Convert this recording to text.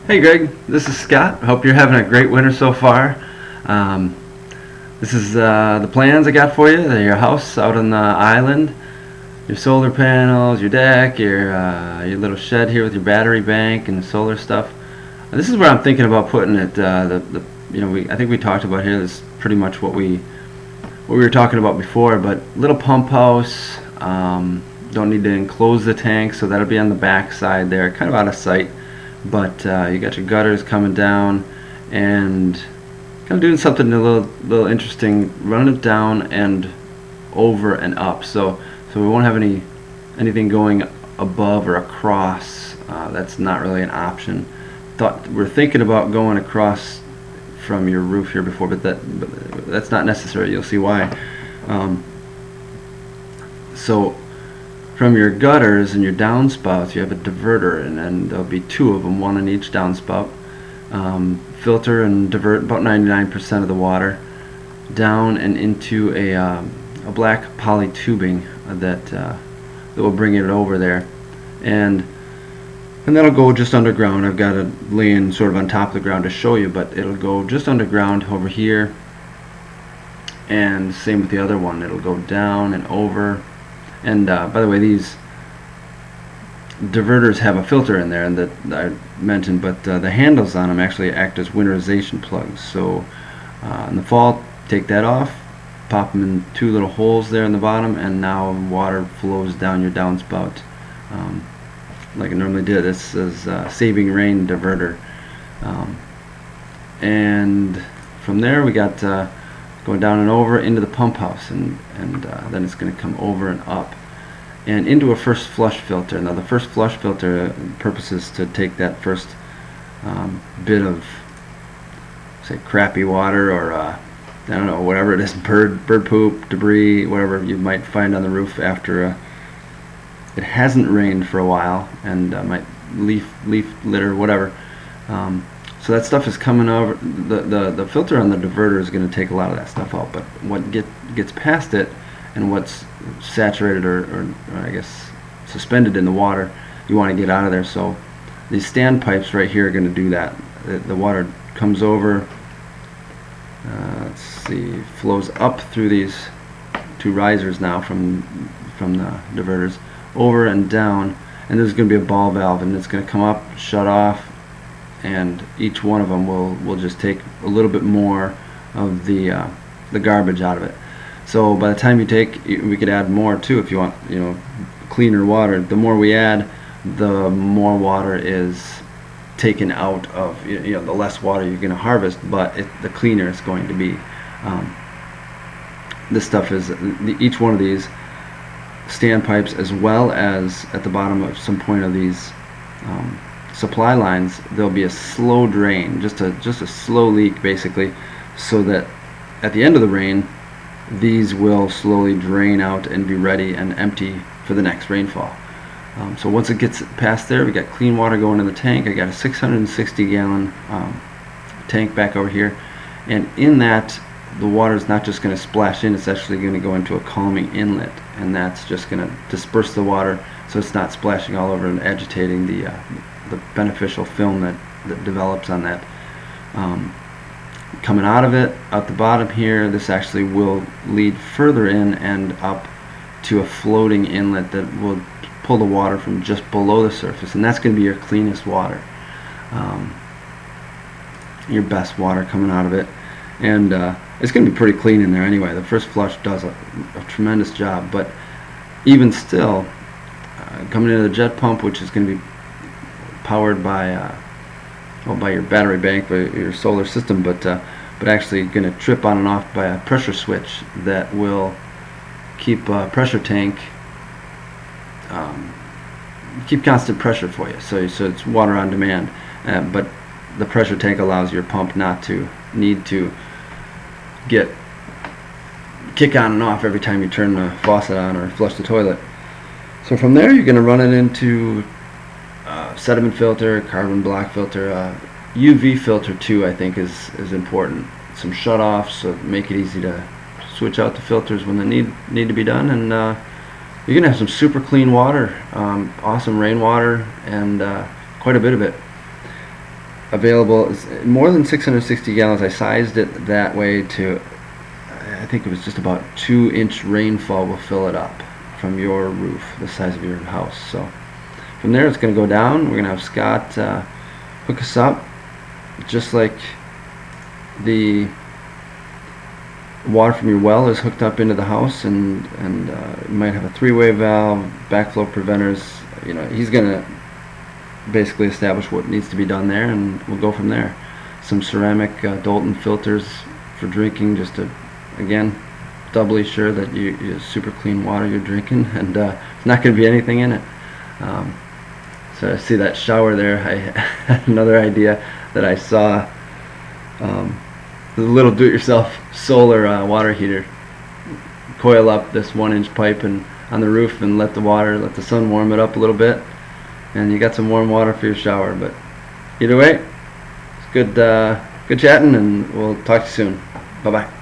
Hey Greg, this is Scott. Hope you're having a great winter so far. Um, this is the plans I got for you. Your house out on the island, your solar panels, your deck, your little shed here with your battery bank and solar stuff. This is where I'm thinking about putting it. I think we talked about here. This is pretty much what we were talking about before. But little pump house. Don't need to enclose the tank, so that'll be on the back side there, kind of out of sight. But you got your gutters coming down and kind of doing something a little interesting, running it down and over and up. So we won't have anything going above or across. That's not really an option. We're thinking about going across from your roof here before, but that's not necessary. You'll see why. So from your gutters and your downspouts, you have a diverter, and then there'll be two of them, one on each downspout. Filter and divert about 99% of the water down and into a black poly tubing that will bring it over there, and that'll go just underground. I've got it laying sort of on top of the ground to show you, but it'll go just underground over here, and same with the other one. It'll go down and over. And by the way, these diverters have a filter in there, and that I mentioned, but the handles on them actually act as winterization plugs. So in the fall, take that off, pop them in two little holes there in the bottom, and now water flows down your downspout like it normally did. This is saving rain diverter. And from there we got going down and over into the pump house, and then it's going to come over and up and into a first flush filter. Now the first flush filter purpose is to take that first bit of, say, crappy water, or I don't know, whatever it is, bird poop, debris, whatever you might find on the roof after it hasn't rained for a while, and might leaf litter, whatever. So that stuff is coming over. The filter on the diverter is going to take a lot of that stuff out, but what gets past it and what's saturated or I guess suspended in the water, you want to get out of there. So these standpipes right here are going to do that. The water comes over, let's see, flows up through these two risers now from the diverters, over and down, and there's going to be a ball valve, and it's going to come up, shut off, and each one of them will just take a little bit more of the garbage out of it. So by the time we could add more too if you want, cleaner water. The more we add, the more water is taken out of, the less water you're going to harvest, but the cleaner it's going to be. This stuff is, each one of these standpipes, as well as at the bottom of some point of these supply lines, there'll be a slow drain, just a slow leak basically, so that at the end of the rain these will slowly drain out and be ready and empty for the next rainfall. So once it gets past there, we got clean water going in the tank. I got a 660 gallon tank back over here, and in that the water is not just going to splash in, it's actually going to go into a calming inlet, and that's just going to disperse the water so it's not splashing all over and agitating the beneficial film that develops on that. Coming out of it, out the bottom here, this actually will lead further in and up to a floating inlet that will pull the water from just below the surface, and that's going to be your cleanest water, your best water coming out of it. And it's going to be pretty clean in there anyway. The first flush does a tremendous job, but even still, coming into the jet pump, which is going to be powered by your battery bank, by your solar system, but actually going to trip on and off by a pressure switch that will keep a pressure tank, keep constant pressure for you. So it's water on demand, but the pressure tank allows your pump not to need to kick on and off every time you turn the faucet on or flush the toilet. So from there you're going to run it into sediment filter, carbon block filter, UV filter too, I think is important. Some shutoffs, so make it easy to switch out the filters when they need to be done, and you're going to have some super clean water, awesome rainwater, and quite a bit of it. available. It's more than 660 gallons. I sized it that way to, I think it was just about 2-inch rainfall will fill it up from your roof, the size of your house. So from there it's going to go down. We're going to have Scott hook us up just like the water from your well is hooked up into the house, and you might have a 3-way valve, backflow preventers. You know, he's going to basically establish what needs to be done there, and we'll go from there. Some ceramic Dalton filters for drinking, just to, again, doubly sure that you super clean water you're drinking, and there's not going to be anything in it. So I see that shower there. I had another idea that I saw. The little do-it-yourself solar water heater. Coil up this 1-inch pipe and on the roof and let the sun warm it up a little bit, and you got some warm water for your shower. But either way, it's good chatting, and we'll talk to you soon. Bye bye.